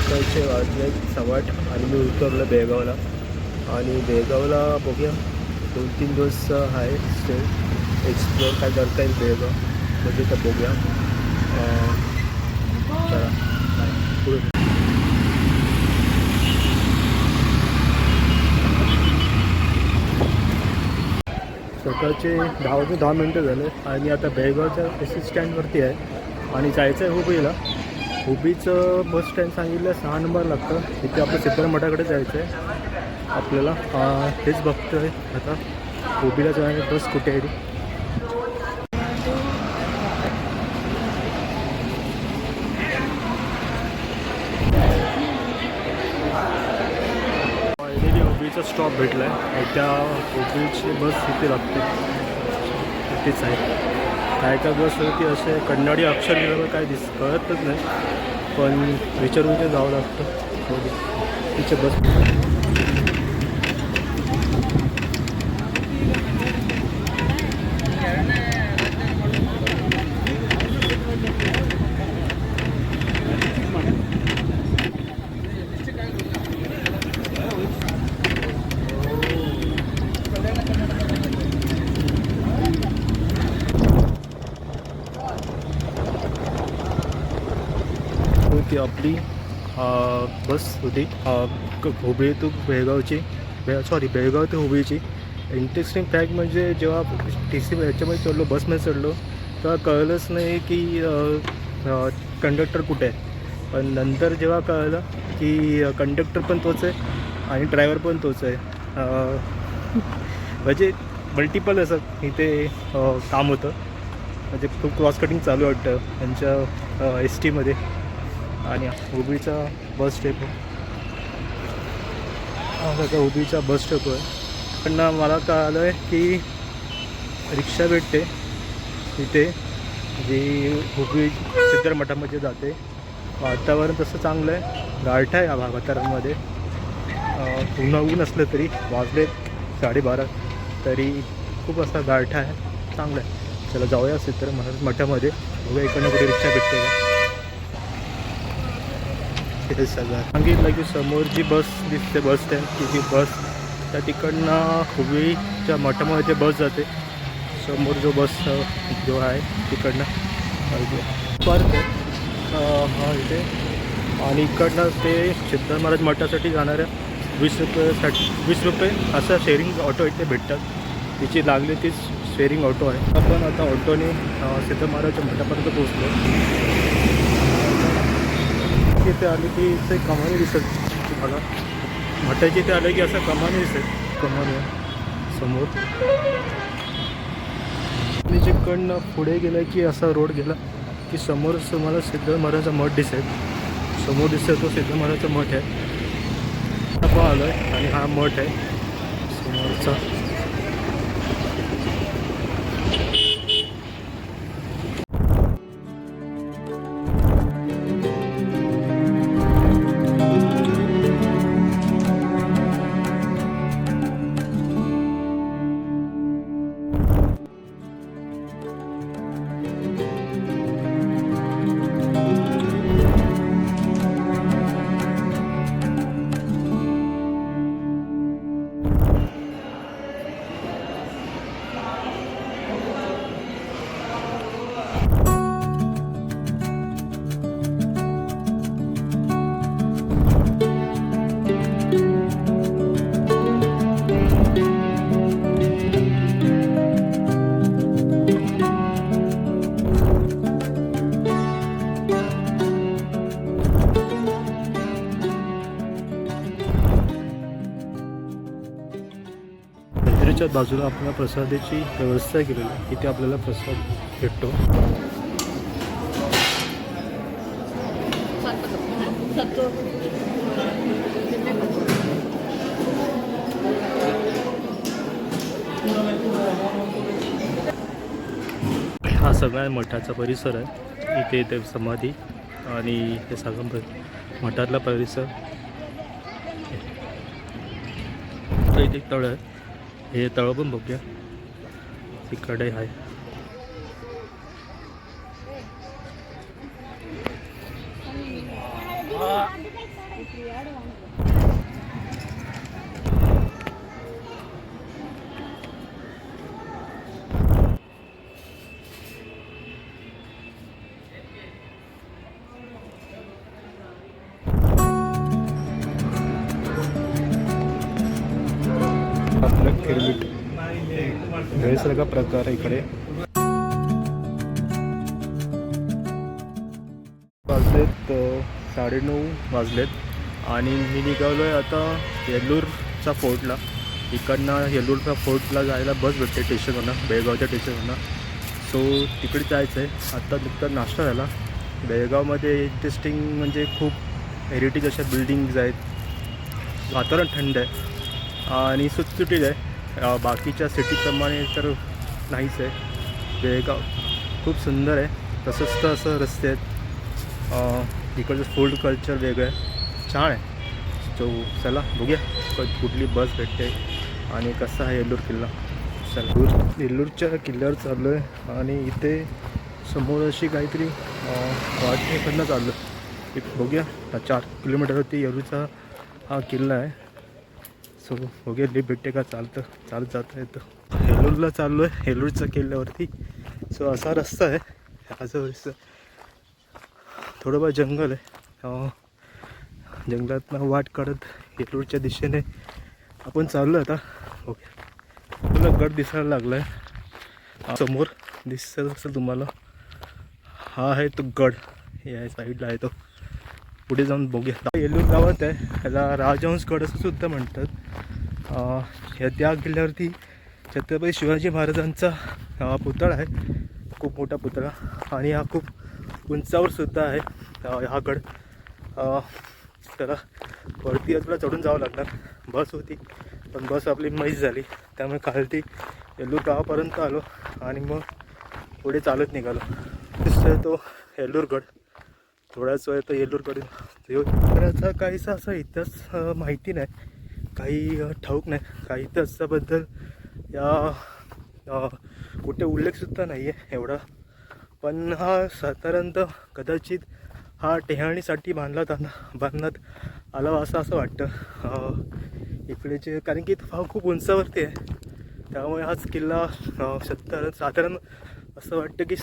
सकाळचे वाजले 8:15 आणि मी उतरलो बेळगावला. आणि बेळगावला बघूया 2-3 दिवस आहे स्टे एक्सप्लोअर काय करता येईल बेळगाव म्हणजे तर बघूया. चला पुढे सकाळचे 10 झाले आणि आता बेळगावच्या एस टी स्टँडवरती आहे आणि जायचं आहे हुबळीला. हुबळीचं बस स्टँड सांगितलं 6 नंबर लागतं. इथे आपलं सिद्धराम मठाकडे जायचं आहे आपल्याला. तेच बघतो आहे आता हुबळीला जाण्याची बस कुठे आहे ती. फायनली हुबळीचा स्टॉप भेटला आहे. त्या हुबळीची बस इथे लागते, इथेच आहे. काय काय बसवरती असे कन्नडी अक्षर लिहिलं काय कळतच नाही, पण विचारून ते जावं लागतं. तिचे बस होती आपली बस होती हुबळी टू बेळगावची. बेळगाव ते हुबळीची. इंटरेस्टिंग फॅक्ट म्हणजे जेव्हा TC याच्यामध्ये चढलो, बसमध्ये चढलो, तेव्हा कळलंच नाही की कंडक्टर कुठे आहे. पण नंतर जेव्हा कळलं की कंडक्टर पण तोच आहे आणि ड्रायव्हर पण तोच आहे. म्हणजे मल्टिपल असं इथे काम होतं. म्हणजे खूप क्रॉस कटिंग चालू वाटतं त्यांच्या एस टीमध्ये. आणि हुबळीचा बस स्टॉप आता हुबळीचा बस स्टॉप आहे. पण मला कळलं आहे की रिक्षा भेटते इथे जी हुबळी सिद्धर मठामध्ये जाते. वातावरण तसं चांगलं आहे, गारठा आहे या वातावरणामध्ये. ऊन असलं तरी वाजले 12:30 तरी खूप असा गारठा आहे, चांगलं आहे. चला जाऊया सिद्धर मठामध्ये, बघूया इकडनं कुठे रिक्षा भेटते का. हे सगळं सांगितलं की समोर जी बस दिसते बस स्टँड की जी बस त्या तिकडनं हुबळीच्या मठामध्ये ते बस जाते. समोर जो बस जो आहे तिकडनं पार्क आहे हा इथे. आणि इकडनं ते सिद्धर महाराज मठासाठी जाणाऱ्या 20 रुपये असं शेअरिंग ऑटो इथे भेटतात. तिची लागली तीच शेअरिंग ऑटो आहे. आपण आता ऑटोने सिद्धर महाराजच्या मठापर्यंत पोहोचलो. इथे आले की इथे कमानी दिसत तुम्हाला. मठाची इथे आलं की असं कमानी दिसेल, कमानी समोर. आणि जिकडनं पुढे गेलं की असा रोड गेला की समोर तुम्हाला सिद्ध महाराजचा मठ दिसेल. समोर दिसेल तो सिद्ध महाराजचा मठ आहे. आपण आलो आहे आणि हा मठ आहे समोरचा. मंदिराच्या बाजूला आपल्याला प्रसादाची व्यवस्था केलेली आहे. इथे आपल्याला प्रसाद भेटतो. हा सगळा मठाचा परिसर आहे. इथे ते समाधी आणि हे सगळं मठातला परिसर. इथे एक तळ आहे, हे तळ पण बघूया. तिकडे आहे आपलं किरमिट भेळसरका प्रकार आहे इकडे. वाजलेत 9:30 वाजलेत आणि मी निघालो आहे आता येल्लूरचा फोर्टला. इकडनं येल्लूरचा फोर्टला जायला बस भेटते स्टेशनवरनं, बेळगावच्या स्टेशनवरनं. सो तिकडे जायचं आहे. आत्ता नुकता नाश्ता झाला. बेळगावमध्ये इंटरेस्टिंग म्हणजे खूप हेरिटेज अशा बिल्डिंग्ज आहेत. वातावरण थंड आहे आणि सुटसुटीत आहे. बाकीच्या सिटीप्रमाणे तर नाहीच आहे. बेळगाव खूप सुंदर आहे. तसंच तर असं रस्ते आहेत. इकडचं फूड कल्चर वेगळं आहे, छान आहे. सो चला बघूया कुठली बस भेटते आणि कसा आहे येल्लूर किल्ला. चला येल्लूरच्या किल्ल्यावर चाललो आहे आणि इथे समोर अशी काहीतरी वाटेकडनं चाललो आहे. एक बघूया 4 किलोमीटरवरती येल्लूरचा हा किल्ला आहे. सो बघूया लिफ्ट भेटते का, चालत जाता येतं. येल्लूरला चाललो आहे, येल्लूरच्या किल्ल्यावरती. सो असा रस्ता आहे. ह्याचं थोडंफार जंगल आहे. जंगलातनं वाट काढत येल्लूरच्या दिशेने आपण चाललो आता. ओके, तुला गड दिसायला लागला आहे समोर, दिसत असेल तुम्हाला. हा आहे तो गड, या साईडला आहे तो. पुढे जाऊन बघूया. येल्लूर गावात आहे, ह्याला राजहंसगड असं सुद्धा म्हणतात. त्या किल्ल्यावरती छत्रपती शिवाजी महाराजांचा पुतळा आहे, खूप मोठा पुतळा. आणि हा खूप उंचावर सुद्धा आहे हा गड. त्याला वरती तुला चढून जावं लागणार. बस होती पण बस आपली मिस झाली, त्यामुळे खालती येल्लूर गावापर्यंत आलो आणि मग पुढे चालत निघालो. दिसतोय तो येल्लूरगड. थोड्याच वेळ तर येल्लूरगड येऊ. त्याचा काहीसा असा इतिहास माहिती नाही, काही ठाऊक नाही. काही इतिहासाबद्दल या कुठे उल्लेखसुद्धा नाही आहे एवढा. पण हा साधारणतः कदाचित हा टेहाणीसाठी बांधण्यात आला असं वाटतं इकडेचे. कारण की हा खूप उंचावरती आहे, त्यामुळे हाच किल्ला साधारण असं वाटतं की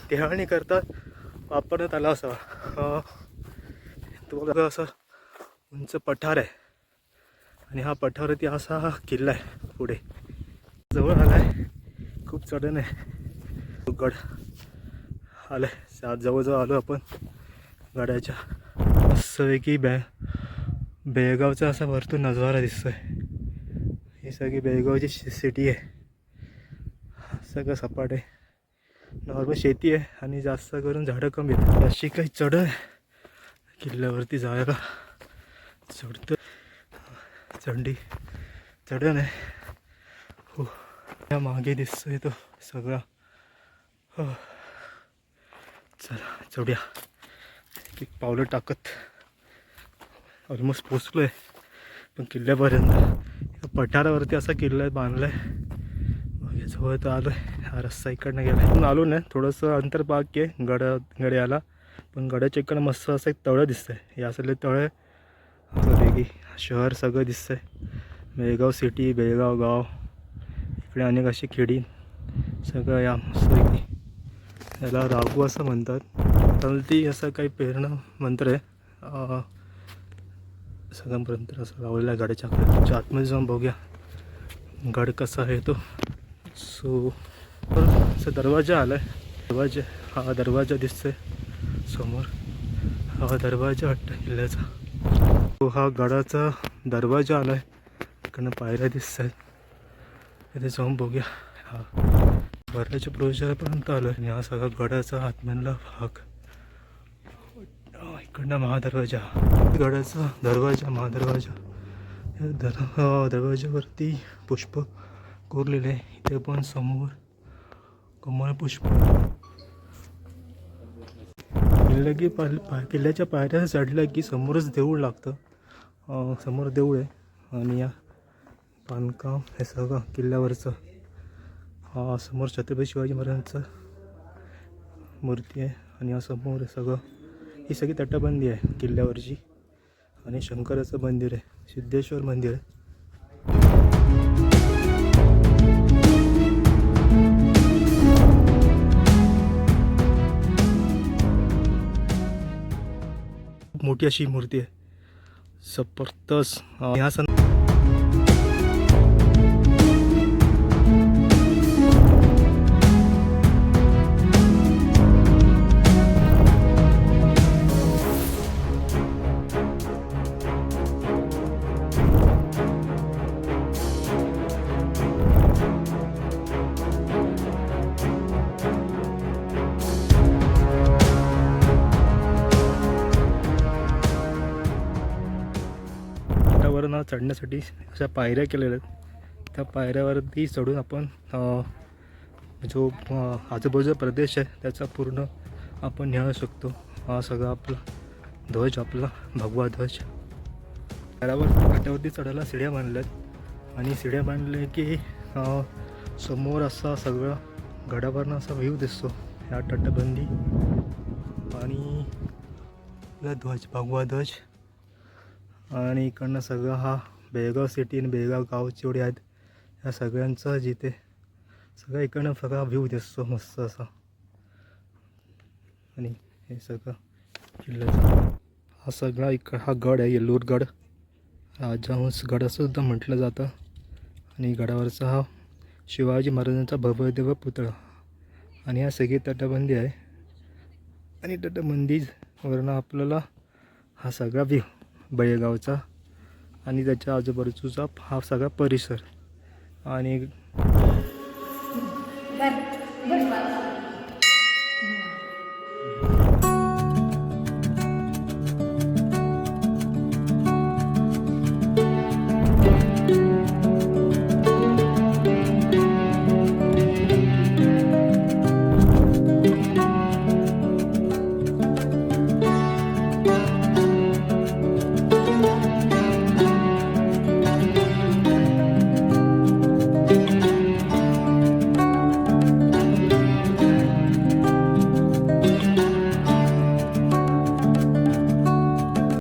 टेहाणी करता वापरण्यात आला असावा. तो बघा असं उंच पठार आहे आणि हा पठारावरती असा हा किल्ला आहे. पुढे जवळ आला आहे, खूप चढण आहे. गड आलं आहे, जवळजवळ आलो आपण गडाच्या. मस्तपैकी बेळगावचा असा वरतून नजारा दिसतोय. ही सगळी बेळगावची सिटी आहे. सगळं सपाट आहे, नॉर्मल शेती आहे आणि जास्त करून झाडं कमी आहेत. अशी काही चढ आहे किल्ल्यावरती जायला. चढण आहे. हो, त्या मागे दिसतोय तो सगळा. हो चला चढूया. एक पावलं टाकत ऑलमोस्ट पोचलो आहे पण किल्ल्यापर्यंत. पठारावरती असा किल्ला बांधला आहे. जवळ तर आलो आहे. हा रस्ता इकडनं गेला पण आलो नाही, थोडंसं अंतर बाकी आहे गड्याला. पण गड्याच्या इकडं मस्त असं एक तळं दिसतंय. या असले तळं वेगळी शहर सगळं दिसतंय. बेळगाव सिटी, बेळगाव गाव, इकडे अनेक अशी खेडी सगळं या मस्त. याला राघू असं म्हणतात. तलती असं काही प्रेरणा मंत्र आहे. सगळं मंत्र असं लावलेलं आहे गडाच्या आतमध्ये. जाऊन बघूया गड कसा आहे तो. सो असं दरवाजा आला आहे. हा दरवाजा दिसतोय समोर. हा दरवाजा वाटतं किल्ल्याचा. तो हा गडाचा दरवाजा आला आहे. इकडनं पायऱ्या दिसत आहेत, इथे जाऊन बघूया. हा बऱ्याच्या प्रोजेक्टपर्यंत आलो आहे आणि हा सगळा गडाचा आतमधला भाग. इकडनं महादरवाजा, गडाचा दरवाजा, महादरवाजा. दरवाजावरती पुष्प कोरलेले आहे. इथे पण समोर कमळ पुष्प. किल्ल्याच्या पायऱ्या चढल्या की समोरच देऊळ लागतं. समोर देऊळ आहे आणि या बांधकाम हे सगळं किल्ल्यावरचं. हा समोर छत्रपती शिवाजी महाराजांचं मूर्ती आहे आणि या समोर सगळं ही सगळी तटबंदी आहे किल्ल्यावरची. आणि शंकराचं मंदिर आहे, सिद्धेश्वर मंदिर आहे. खूप मोठी अशी मूर्ती आहे, जबरदस्त. ह्या ना चढण्यासाठी अशा पायऱ्या केलेल्या आहेत. त्या पायऱ्यावरती चढून आपण जो आजूबाजूचा प्रदेश आहे त्याचा पूर्ण आपण न्यायू शकतो. हा सगळा आपला ध्वज, आपला भगवा ध्वज. पायऱ्यावर काट्यावरती चढायला शिड्या बांधल्यात आणि शिड्या बांधले की समोर असा सगळा गडावरनं असा व्ह्यू दिसतो, ह्या तटबंदी आणि ध्वज, भगवा ध्वज. आणि इकडनं सगळं हा बेळगाव सिटी आणि बेळगाव गाव जेवढे आहेत ह्या सगळ्यांचा जिथे सगळं इकडनं सगळा व्ह्यू दिसतो मस्त असा. आणि हे सगळं किल्ल्याचा हा सगळा हा गड आहे, येल्लूरगड, राजहंस गड असं सुद्धा म्हटलं जातं. आणि गडावरचा हा शिवाजी महाराजांचा भव्यदेव पुतळा. आणि हा सगळी तटबंदी आहे आणि तटबंदीवरनं आपल्याला हा सगळा व्ह्यू बेळगावचा आणि त्याच्या आजूबाजूचा हा सगळा परिसर. आणि